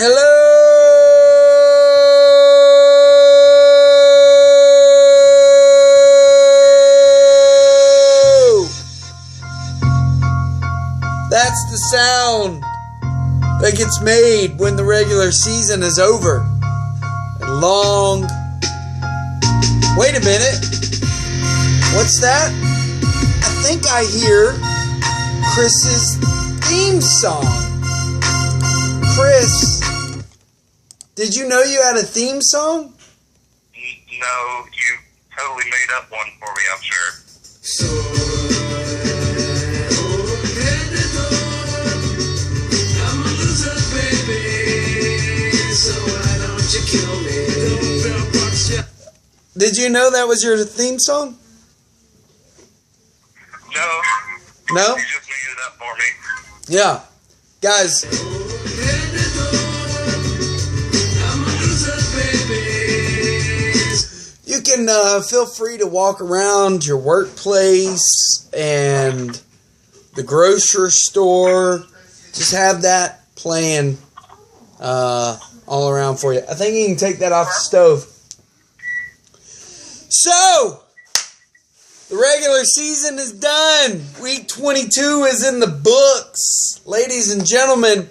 Hello! That's the sound that gets made when the regular season is over. And long... Wait a minute. What's that? I think I hear Chris's theme song. Chris, did you know you had a theme song? No, you totally made up one for me, I'm sure. I'm a loser, baby, so why don't you kill me? Did you know that was your theme song? No. No? You just made it up for me. Yeah. Guys. You can feel free to walk around your workplace and the grocery store. Just have that playing all around for you. I think you can take that off the stove. So, the regular season is done. Week 22 is in the books. Ladies and gentlemen,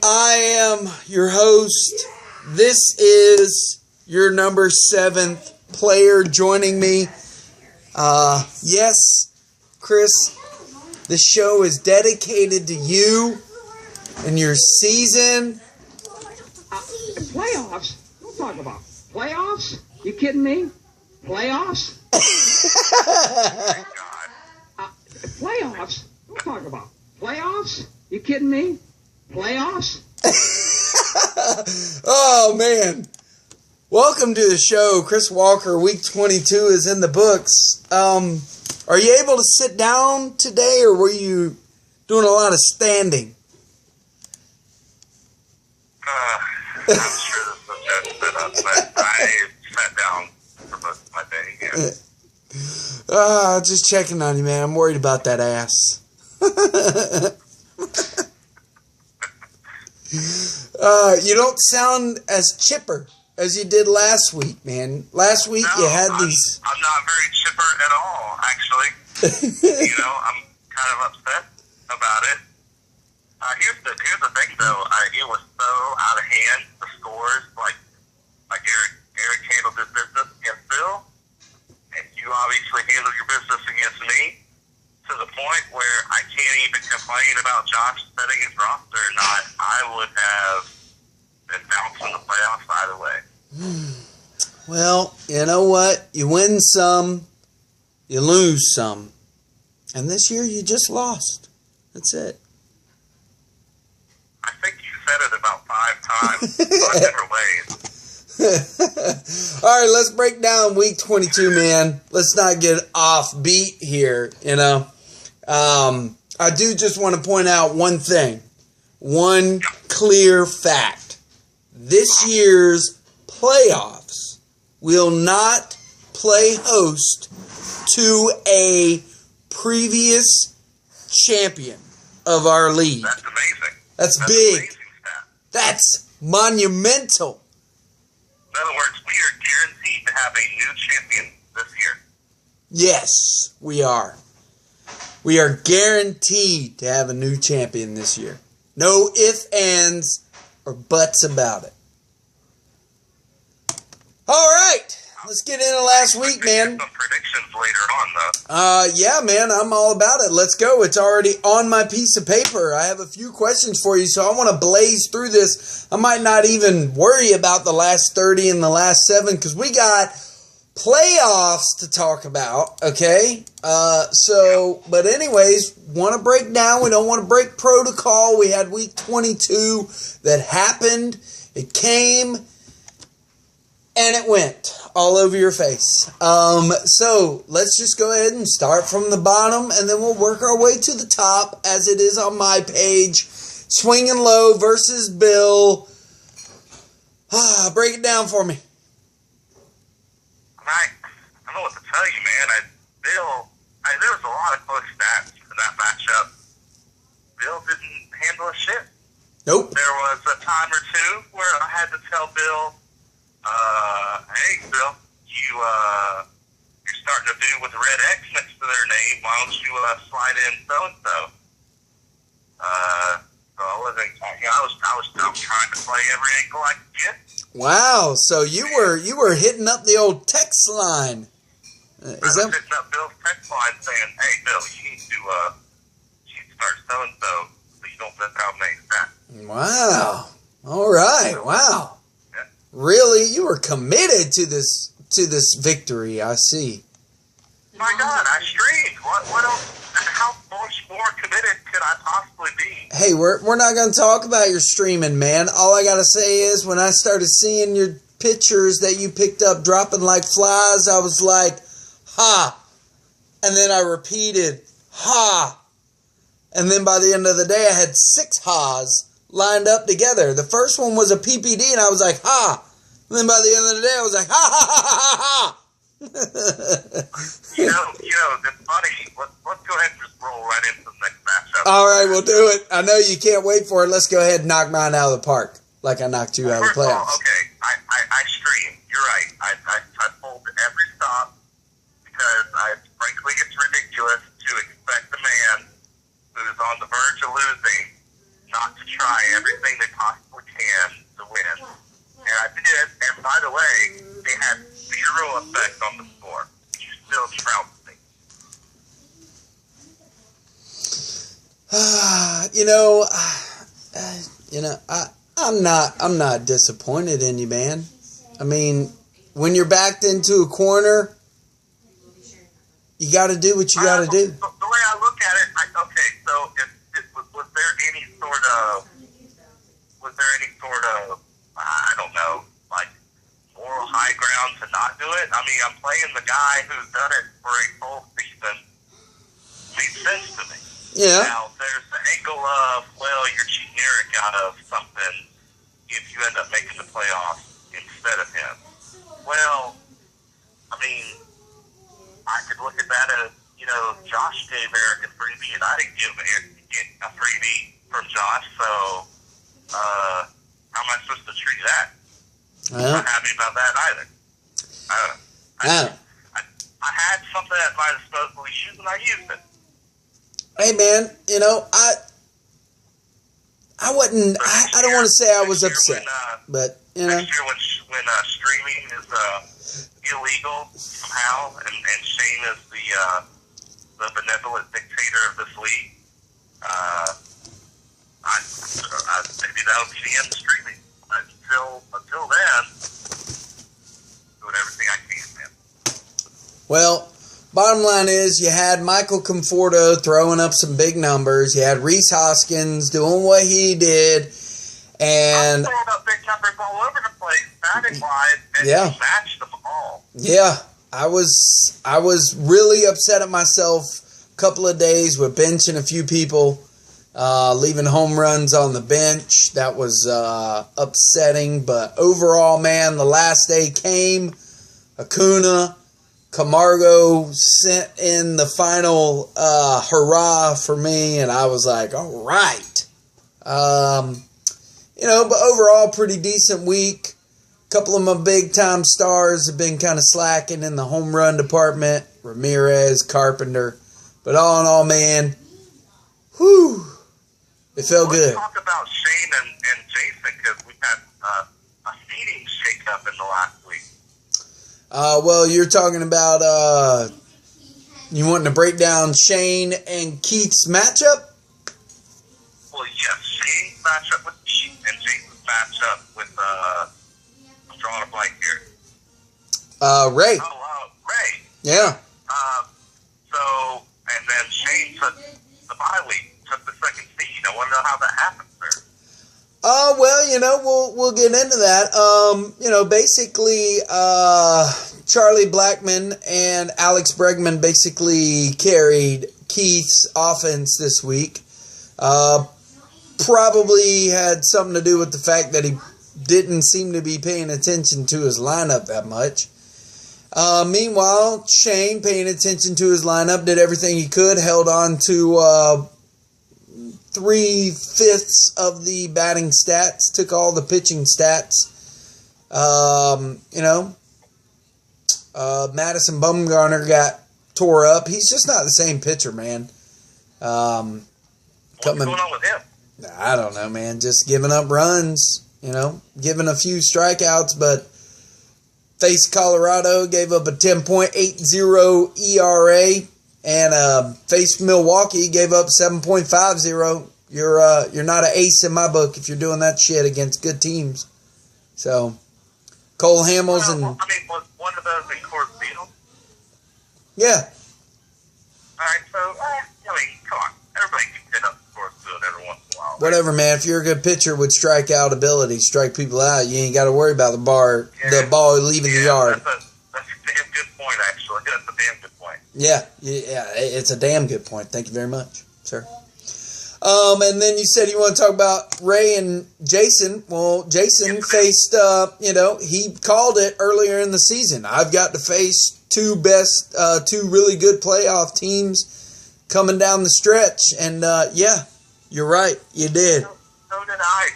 I am your host. This is your number 7th player joining me. Yes, Chris, this show is dedicated to you and your season. Playoffs? Don't talk about playoffs. You kidding me? Playoffs? Playoffs? Don't talk about playoffs. You kidding me? Playoffs? Oh, man. Welcome to the show. Chris Walker, week 22 is in the books. Are you able to sit down today, or were you doing a lot of standing? I'm sure this was just set up, but I sat down for most of my day, yeah. Just checking on you, man. I'm worried about that ass. You don't sound as chipper as you did last week, man. Last week No, you had these... I'm not very chipper at all, actually. I'm kind of upset about it. Here's the thing, though. It was so out of hand, the scores, like Eric handled his business against Bill, and you obviously handled your business against me, to the point where I can't even complain about Josh setting his roster or not. I would have been bounced in the playoffs either way. Well, you know what? You win some, you lose some. And this year you just lost. That's it. I think you said it about 5 times, 5 different ways. All right, let's break down week 22, man. Let's not get off beat here, I do just want to point out one thing. One clear fact. This year's playoffs will not play host to a previous champion of our league. That's amazing. That's big. Amazing stat. That's monumental. In other words, we are guaranteed to have a new champion this year. Yes, we are. We are guaranteed to have a new champion this year. No ifs, ands, or buts about it. All right. Let's get into last week, man. Some predictions later on, though. Yeah, man, I'm all about it. Let's go. It's already on my piece of paper. I have a few questions for you, so I want to blaze through this. I might not even worry about the last 30 and the last 7 because we got playoffs to talk about, okay? But anyways, want to break down. We don't want to break protocol. We had week 22 that happened. It came, and it went all over your face. So let's just go ahead and start from the bottom, and then we'll work our way to the top as it is on my page. Swinging Low versus Bill. Break it down for me. I don't know what to tell you, man. There was a lot of close stats in that matchup. Bill didn't handle a shit. Nope. There was a time or two where I had to tell Bill, hey, Bill, you're starting to do with the red X next to their name. Why don't you slide in so-and-so? So I was trying to play every angle I could get. Wow. So you were hitting up the old text line. I was hitting up Bill's text line saying, hey, Bill, you need to start so-and-so so you don't miss out on that. Wow. All right. Wow. Yeah. Really? You were committed to this victory, I see. My God, I streamed. What else? How much more committed could I possibly be? Hey, we're not going to talk about your streaming, man. All I got to say is when I started seeing your pictures that you picked up dropping like flies, I was like, ha. And then I repeated, ha. And then by the end of the day, I had 6 ha's lined up together. The first one was a PPD, and I was like, ha. And then by the end of the day, I was like, ha, ha, ha, ha, ha, ha. you know, it's funny. Let's go ahead and just roll right into the next matchup. All right, we'll do it. I know you can't wait for it. Let's go ahead and knock mine out of the park, like I knocked you out of the playoffs. First of all, okay, I streamed. You're right. I pulled every stop because frankly, it's ridiculous to expect a man who's on the verge of losing not to try everything they possibly can to win. And I did. And by the way, they had 0 effect on the score. You still trounced me. I'm not disappointed in you, man. I mean, when you're backed into a corner, you got to do what you got to do. The way I look at it, so was there any sort of, I don't know, like moral high ground to not do it? I mean, I'm playing the guy who's done it for a full season. Made sense to me. Yeah. Now, there's the angle of, well, you're cheating Eric out of something if you end up making the playoffs instead of him. Well, I mean, I could look at that as, Josh gave Eric a freebie, and I didn't give Eric a freebie from Josh, so how am I supposed to treat that? I'm not happy about that either. I had something at my disposal to use, and I used it. Hey, man, I wasn't, I don't want to say I was upset, but, Next year when streaming is illegal somehow, and Shane is the benevolent dictator of this league, maybe that'll be the end of streaming. Until then, doing everything I can, man. Well, bottom line is you had Michael Conforto throwing up some big numbers. You had Reese Hoskins doing what he did. And I'm throwing up big numbers all over the place, batting-wise, and yeah. he matched them all. Yeah, I was really upset at myself a couple of days with benching a few people, leaving home runs on the bench. That was upsetting. But overall, man, the last day came. Acuna, Camargo sent in the final hurrah for me, and I was like, all right. But overall, pretty decent week. A couple of my big-time stars have been kind of slacking in the home run department. Ramirez, Carpenter. But all in all, man, whew, it felt good. Let's talk about Shane and Jason, because we had a seating shake-up in the last week. Well, you're talking about you wanting to break down Shane and Keith's matchup? Well, yes, Shane's matchup with Keith and Jason's matchup with, I'm drawing a blank here. Ray. Ray. Yeah. And then Shane took the bye week, took the second seed. I want to know how that happened, sir. Well, we'll get into that. Basically, Charlie Blackmon and Alex Bregman basically carried Keith's offense this week. Probably had something to do with the fact that he didn't seem to be paying attention to his lineup that much. Meanwhile, Shane, paying attention to his lineup, did everything he could, held on to 3/5 of the batting stats, took all the pitching stats. Madison Bumgarner got tore up. He's just not the same pitcher, man. What's going on with him? I don't know, man. Just giving up runs, giving a few strikeouts, but faced Colorado, gave up a 10.80 ERA, and faced Milwaukee, gave up 7.50. You're not an ace in my book if you're doing that shit against good teams. So Cole Hamels and was one of those in Coors Field? Yeah. All right, so come on, everybody can hit up Coors Field every once in a while. Right? Whatever, man. If you're a good pitcher with strikeout ability, strike people out, you ain't got to worry about the ball leaving the yard. That's a damn good point, actually. That's a damn good point. Yeah, it's a damn good point. Thank you very much, sir. And then you said you want to talk about Ray and Jason. Well, Jason faced, he called it earlier in the season. I've got to face two really good playoff teams coming down the stretch. And, yeah, you're right. You did. So did I,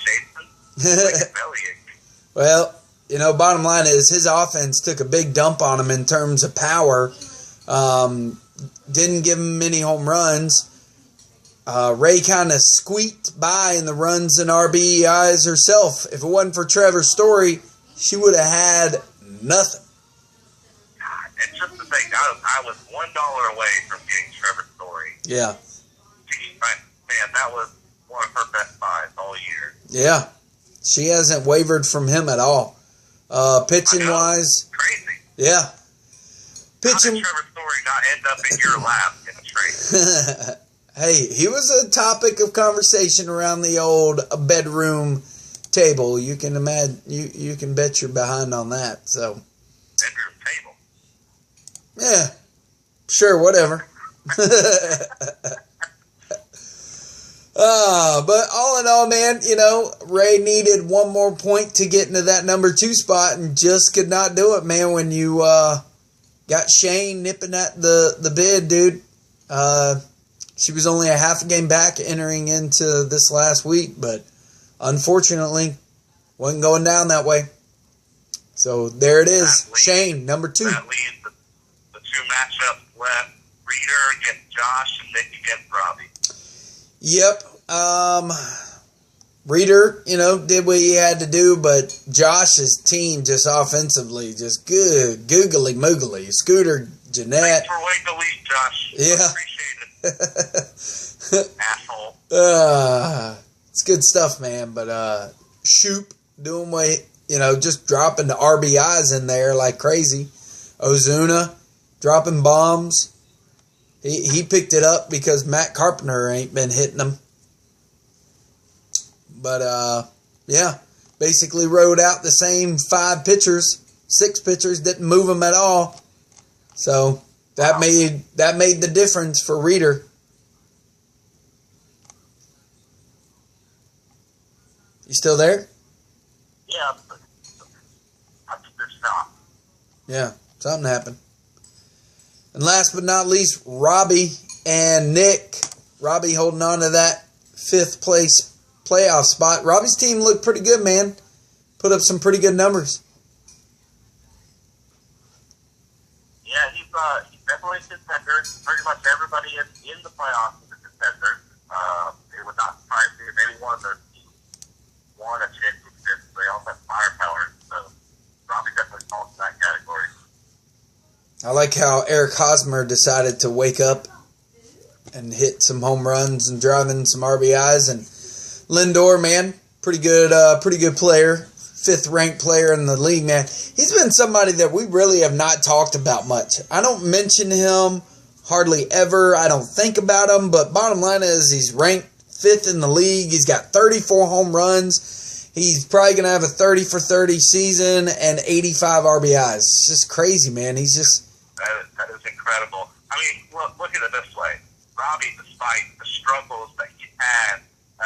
Jason. Well, bottom line is his offense took a big dump on him in terms of power. Didn't give him many home runs. Ray kind of squeaked by in the runs and RBIs herself. If it wasn't for Trevor Story, she would have had nothing. God, it's just the thing. I was $1 away from getting Trevor Story. Yeah. Man, that was one of her best buys all year. Yeah. She hasn't wavered from him at all. Pitching wise. Crazy. Yeah. Pitching. How did Trevor Story not end up in your lap in a trade? Hey, he was a topic of conversation around the old bedroom table. You can imagine. You can bet you're behind on that. So. Bedroom table. Yeah. Sure. Whatever. But all in all, man, Ray needed one more point to get into that number 2 spot and just could not do it, man. When you got Shane nipping at the bid, dude. She was only a half a game back entering into this last week, but unfortunately wasn't going down that way. So there it is. Shane, number 2. That leaves the 2 matchups left. Reader against Josh and Nick against Robbie. Yep. Reader, did what he had to do, but Josh's team just offensively, just good, googly moogly. Scooter, Jeanette. Thanks for waiting to leave, Josh. Yeah. I appreciate it. Asshole. It's good stuff, man. But Shoop doing what, just dropping the RBIs in there like crazy. Ozuna dropping bombs. He picked it up because Matt Carpenter ain't been hitting them. But, yeah, basically rode out the same 6 pitchers, didn't move them at all. So that made the difference for Reader. You still there? Yeah, but I think they're stopped. Yeah, something happened. And last but not least, Robbie and Nick. Robbie holding on to that 5th place playoff spot. Robbie's team looked pretty good, man. Put up some pretty good numbers. Yeah, he's definitely a contender. Pretty much everybody in the playoffs is a contender. It would not surprise me if any one of their teams won a championship. They all have firepower, so Robbie definitely falls in that category. I like how Eric Hosmer decided to wake up and hit some home runs and drive in some RBIs. And Lindor, man, pretty good player, 5th ranked player in the league, man. He's been somebody that we really have not talked about much. I don't mention him hardly ever. I don't think about him, but bottom line is he's ranked 5th in the league. He's got 34 home runs. He's probably going to have a 30 for 30 season and 85 RBIs. It's just crazy, man. He's just... That is incredible. I mean, look at it this way. Robbie, despite the struggles that he had,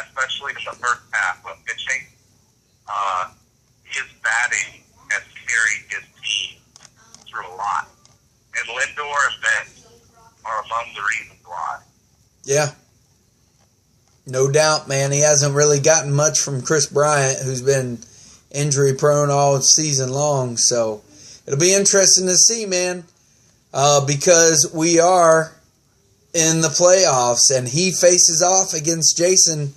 especially in the first half of pitching, his batting has carried his team through a lot. And Lindor and Ben are among the reasons why. Yeah. No doubt, man. He hasn't really gotten much from Chris Bryant, who's been injury prone all season long. So it'll be interesting to see, man, because we are in the playoffs and he faces off against Jason.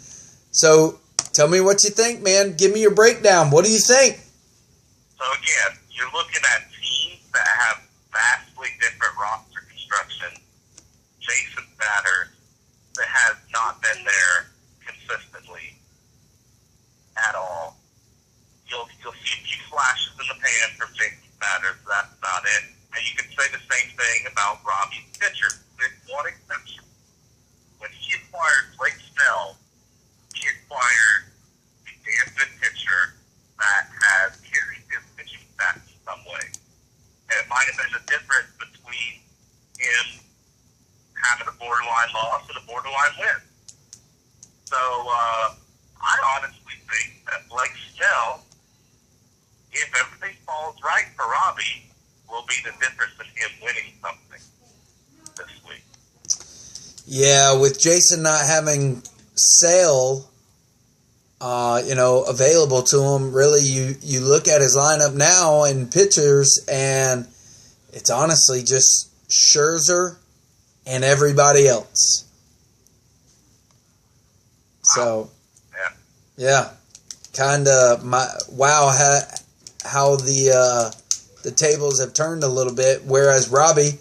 So tell me what you think, man. Give me your breakdown. What do you think? So again, you're looking at teams that have vastly different roster construction. Jason batter that has not been there consistently at all. You'll see a few flashes in the pan from Jason's batters. That's about it. And you can say the same thing about Robbie's pitcher. There's one exception. When he acquired Blake Snell, he acquired a damn good pitcher that has carried his pitching stats in some way. And it might have been the difference between him having a borderline loss and a borderline win. So I honestly think that Blake Snell, if everything falls right for Robbie, will be the difference in him winning something this week. Yeah, with Jason not having Sale, available to him, really, you look at his lineup now and pitchers, and it's honestly just Scherzer and everybody else. So, yeah, kind of how the tables have turned a little bit. Whereas Robbie,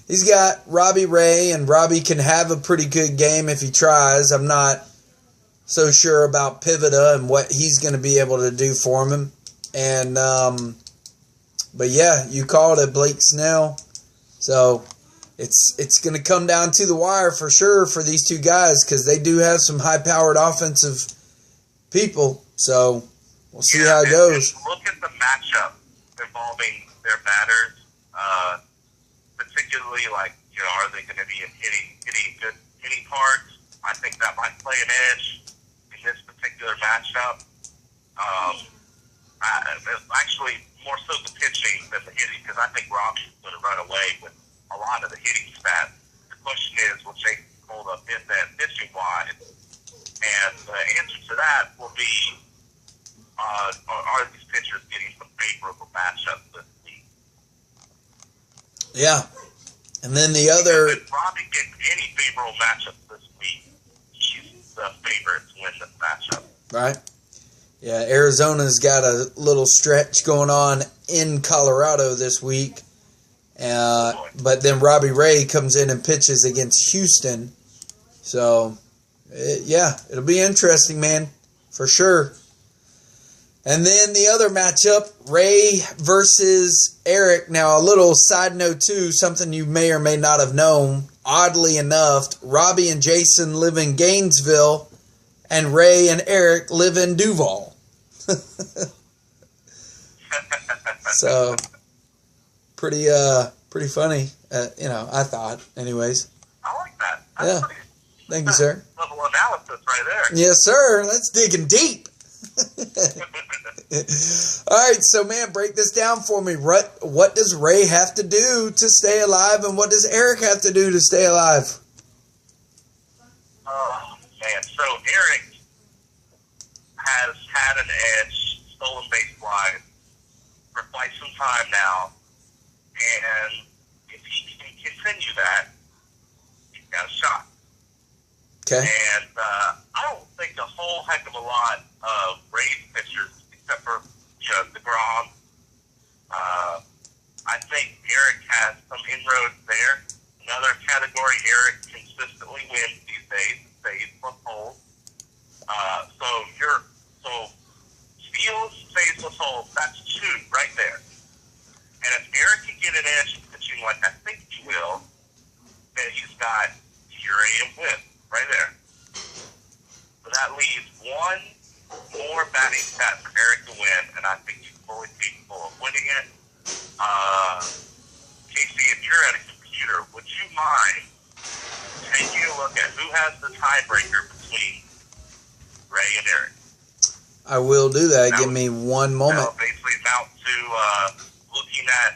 he's got Robbie Ray, and Robbie can have a pretty good game if he tries. I'm not so sure about Pivota and what he's going to be able to do for him. And but yeah, you called it, Blake Snell. So it's going to come down to the wire for sure for these two guys, because they do have some high-powered offensive people. So we'll see how it goes. And look at the matchup involving their batters, particularly are they going to be hitting good hitting parts? I think that might play an edge in this particular matchup. Actually, more so the pitching than the hitting, because I think Robbie's going to run away with a lot of the hitting stats. The question is, will Jason hold up in that pitching-wise? And the answer to that will be, are these pitchers getting some favorable matchups this week? Yeah. And then the other... If Robbie gets any favorable matchups this week, he's the favorite to win this matchup. Right. Yeah, Arizona's got a little stretch going on in Colorado this week. But then Robbie Ray comes in and pitches against Houston. So, it'll be interesting, man, for sure. And then the other matchup, Ray versus Eric. Now, a little side note, too, something you may or may not have known. Oddly enough, Robbie and Jason live in Gainesville, and Ray and Eric live in Duval. So, pretty funny, I thought, anyways. I like that. That's pretty, thank you, sir. Level analysis right there. Yes, sir. That's digging deep. All right, so, man, break this down for me. What does Ray have to do to stay alive, and what does Eric have to do to stay alive? Oh, man. So, Eric has had an edge, stolen base-wise, for quite some time now. And if he can continue that, he's got a shot. Okay. And I don't think a whole heck of a lot of Rays pitchers, except for DeGrom. I think Eric has some inroads there. Another category Eric consistently wins these days, saves plus holds. So steals, saves plus holds. That's two right there. And if Eric can get an edge in pitching like I think he will, then he's got ERA and whip right there. So that leaves one more batting stat for Eric to win, and I think he's fully capable of winning it. Casey, if you're at a computer, would you mind taking a look at who has the tiebreaker between Ray and Eric? I will do that. Give me one moment. That'll basically amount to looking at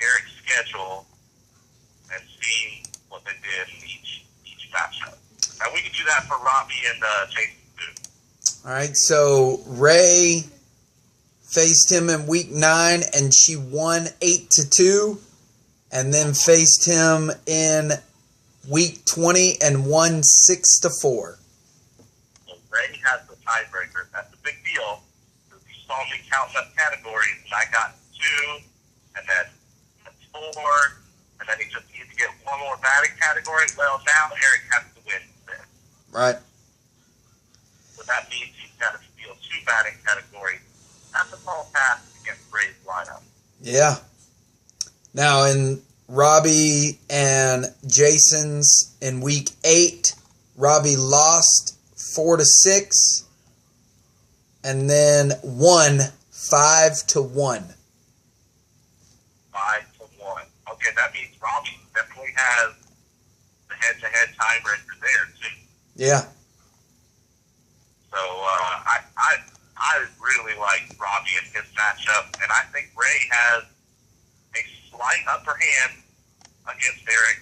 Eric's schedule and seeing what they did in each matchup. And we can do that for Robbie and Jason too. All right, so Ray faced him in week 9, and she won 8-2, and then faced him in week 20 and won 6-4. So Ray has the tiebreaker. That's a big deal. You saw me counting up categories, and I got 2, and then 4, and then he just needs to get one more batting category. Well, now Eric has to win 6. Right. So that means he's got to steal 2 batting categories. That's a tall task against Ray's lineup. Yeah. Now, in Robbie and Jason's in week 8, Robbie lost 4-6, and then won 5-1. 5-1. Okay, that means Robbie definitely has the head-to-head tiebreaker there too. Yeah. So I really like Robbie in his matchup, and I think Ray has a slight upper hand against Eric,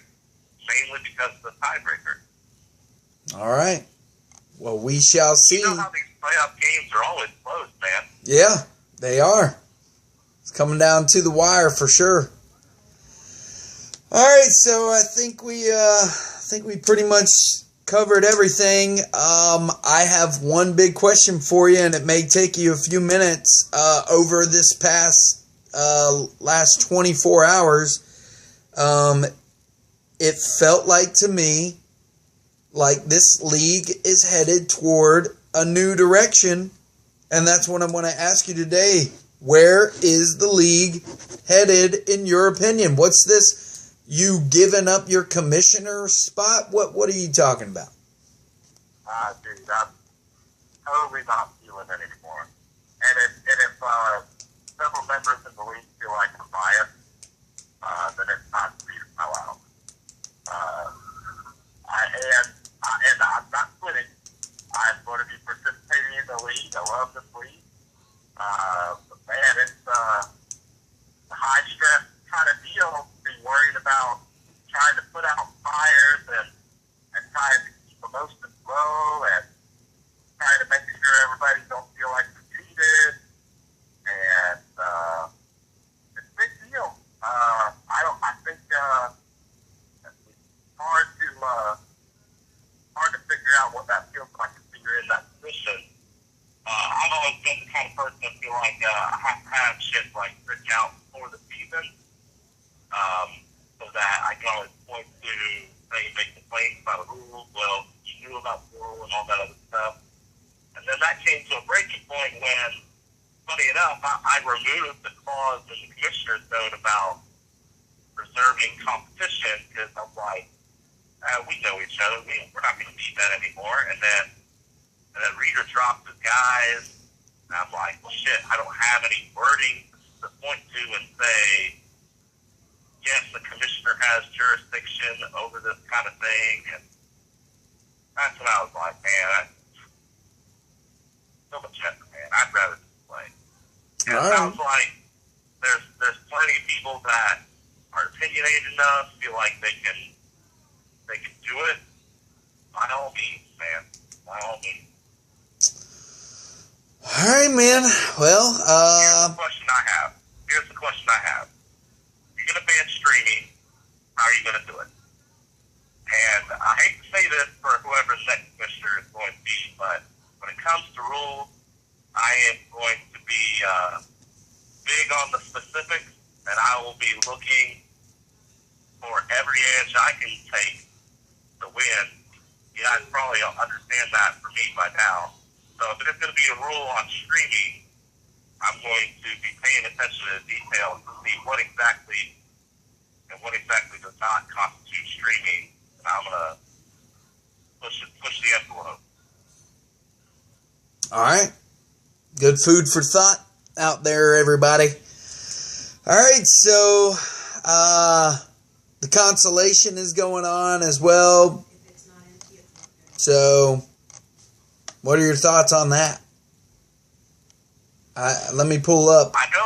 mainly because of the tiebreaker. All right. Well, we shall see. You know how these playoff games are always close, man. Yeah, they are. It's coming down to the wire for sure. All right, so I think we pretty much covered everything. I have one big question for you, and it may take you a few minutes. Over this past last 24 hours, it felt like to me like this league is headed toward a new direction, and that's what I'm going to ask you today. Where is the league headed in your opinion? What's this? You giving up your commissioner spot? What are you talking about? Dude, I'm totally not feeling it anymore. And if several members in the league feel like I'm biased, then it's not for me to tell out. And I'm not quitting. I'm going to be participating in the league. I love this league. But man, it's a high stress kind of deal to be worried about trying to put out fires and trying to keep emotions low and trying to make sure everybody don't feel like they're cheated. And it's a big deal. I think it's hard to figure out what that feels like if you're in that position. I've always been the kind of person that feel like I have to have shit like written out before the season, so that I can always point to, say, make complaints about the rules. Well, you knew about the rule and all that other stuff. And then that came to a breaking point when, funny enough, I removed the clause in the commissioner's note about preserving competition because I'm like, we know each other. We're not going to need that anymore. And then Reader dropped his guys. And I'm like, well, shit, I don't have any wording to point to and say, yes, the commissioner has jurisdiction over this kind of thing. And that's when I was like, man, so much effort, man. I'd rather just play. And it sounds like there's plenty of people that are opinionated enough, feel like they can do it. By all means, man. By all means. All right, man. Well, Here's the question I have. You're going to ban streaming. How are you going to do it? And I hate to say this for whoever the next commissioner is going to be, but when it comes to rules, I am going to be big on the specifics, and I will be looking for every edge I can take to win. You guys probably understand that for me by now. So if there's going to be a rule on streaming, I'm going to be paying attention to the details to see what exactly does not constitute streaming, and I'm going to push the envelope. all right. Good food for thought out there, everybody. All right, so the consolation is going on as well. So, what are your thoughts on that? Let me pull up. I know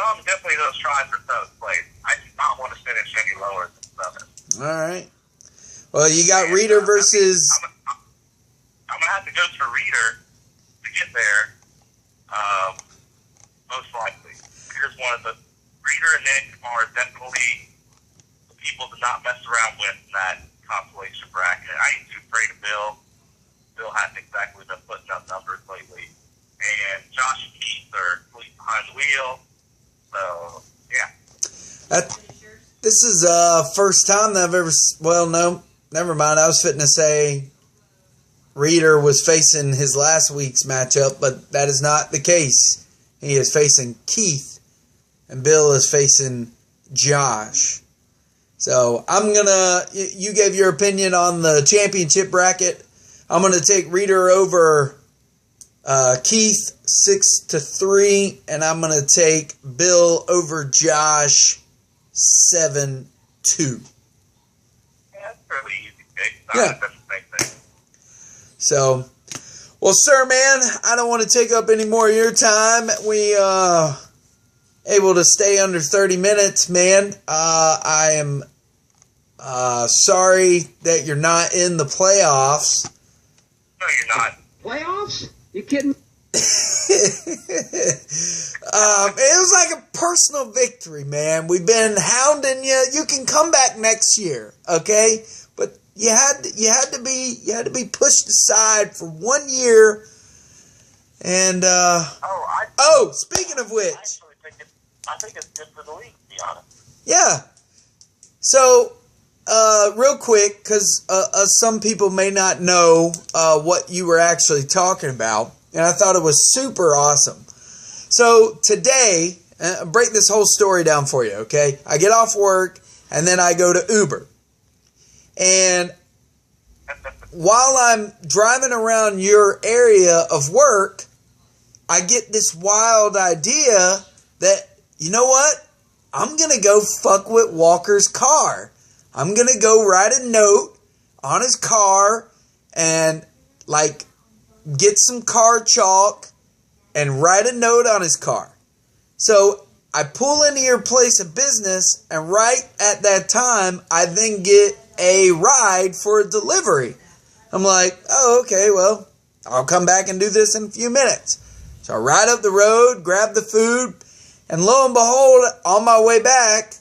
I'm definitely going to try for 7th place. I do not want to finish any lower than 7th. All right. Well, you got Reader versus. I'm gonna have to go to Reader to get there. Most likely. Here's one of the Reader and Nick are definitely the people to not mess around with in that consolation bracket. I ain't too afraid of Bill. Bill hasn't exactly been putting up numbers lately. And Josh and Keith are asleep behind the wheel. So, yeah. This is first time that I've ever... Well, no. Never mind. I was fitting to say Reader was facing his last week's matchup, but that is not the case. He is facing Keith, and Bill is facing Josh. So, I'm going to... You gave your opinion on the championship bracket. I'm going to take Reader over Keith 6-3, and I'm going to take Bill over Josh 7-2. Yeah, that's fairly easy pick. Yeah. That's the same thing. So, well, sir, man, I don't want to take up any more of your time. We able to stay under 30 minutes, man. I am sorry that you're not in the playoffs. No, you're not. Playoffs? You kidding? It was like a personal victory, man. We've been hounding you. You can come back next year, okay? But you had to be pushed aside for 1 year. And speaking of which, I think it's good for the league, to be honest. yeah. So, real quick, because some people may not know what you were actually talking about, and I thought it was super awesome. So today, break this whole story down for you, okay? I get off work, and then I go to Uber. And while I'm driving around your area of work, I get this wild idea that, you know what? I'm going to go fuck with Walker's car. I'm going to go write a note on his car and, like, get some car chalk and write a note on his car. So I pull into your place of business, and right at that time, I then get a ride for a delivery. I'm like, oh, okay, well, I'll come back and do this in a few minutes. So I ride up the road, grab the food, and lo and behold, on my way back,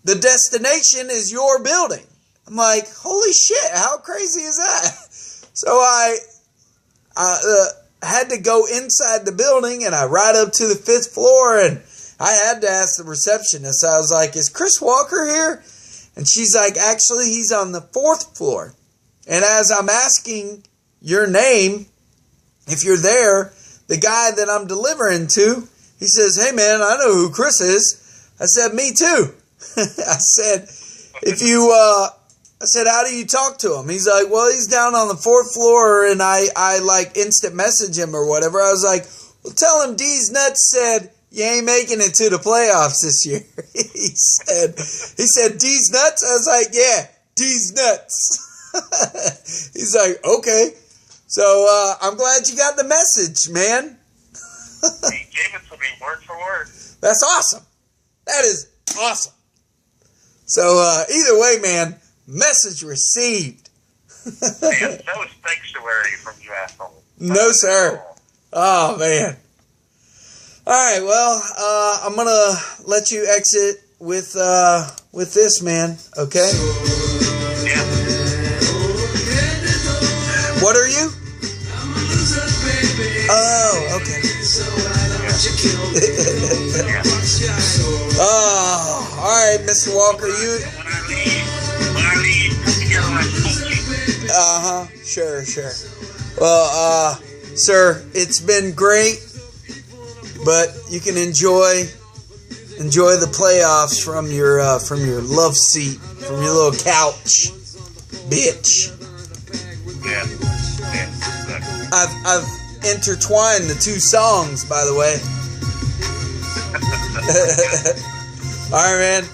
the destination is your building. I'm like, holy shit, how crazy is that? So I had to go inside the building, and I ride up to the 5th floor, and I had to ask the receptionist. I was like, is Chris Walker here? And she's like, actually, he's on the 4th floor. And as I'm asking your name, if you're there, the guy that I'm delivering to, he says, hey, man, I know who Chris is. I said, me too. I said, I said, how do you talk to him? He's like, well, he's down on the 4th floor, and I like instant message him or whatever. I was like, well, tell him D's nuts said you ain't making it to the playoffs this year. he said D's nuts? I was like, yeah, D's nuts. He's like, okay. So I'm glad you got the message, man. He gave it to me word for word. That's awesome. That is awesome. So either way, man, message received. Man, no sanctuary from you assholes. No, sir. Oh, man. All right, well, I'm going to let you exit with this, man, okay? Yeah. What are you? Oh, okay. Yeah. Oh, all right, Mr. Walker, you... When I leave, here's my speech. Uh-huh, sure. Well, sir, it's been great, but you can enjoy the playoffs from your love seat, from your little couch, bitch. Yeah. I've intertwined the two songs, by the way. All right, man.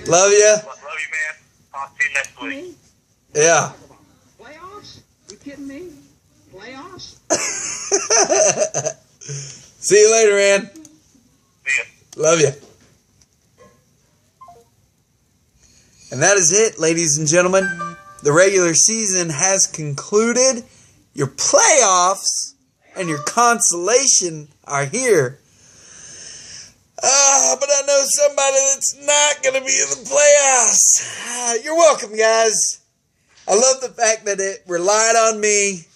Love you. Love you, man. Talk to you next week. Yeah. Playoffs? You kidding me? Playoffs? See you later, man. See ya. Love you. And that is it, ladies and gentlemen. The regular season has concluded. Your playoffs and your consolation are here. But I know somebody that's not going to be in the playoffs. You're welcome, guys. I love the fact that it relied on me,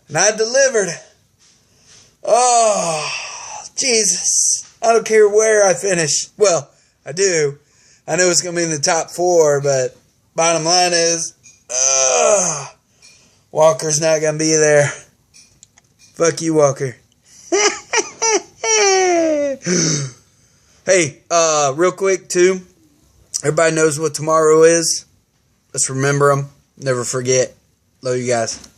and I delivered. Oh, Jesus. I don't care where I finish. Well, I do. I know it's going to be in the top 4, but bottom line is, Walker's not going to be there. Fuck you, Walker. Hey, real quick, too. Everybody knows what tomorrow is. Let's remember them. Never forget. Love you guys.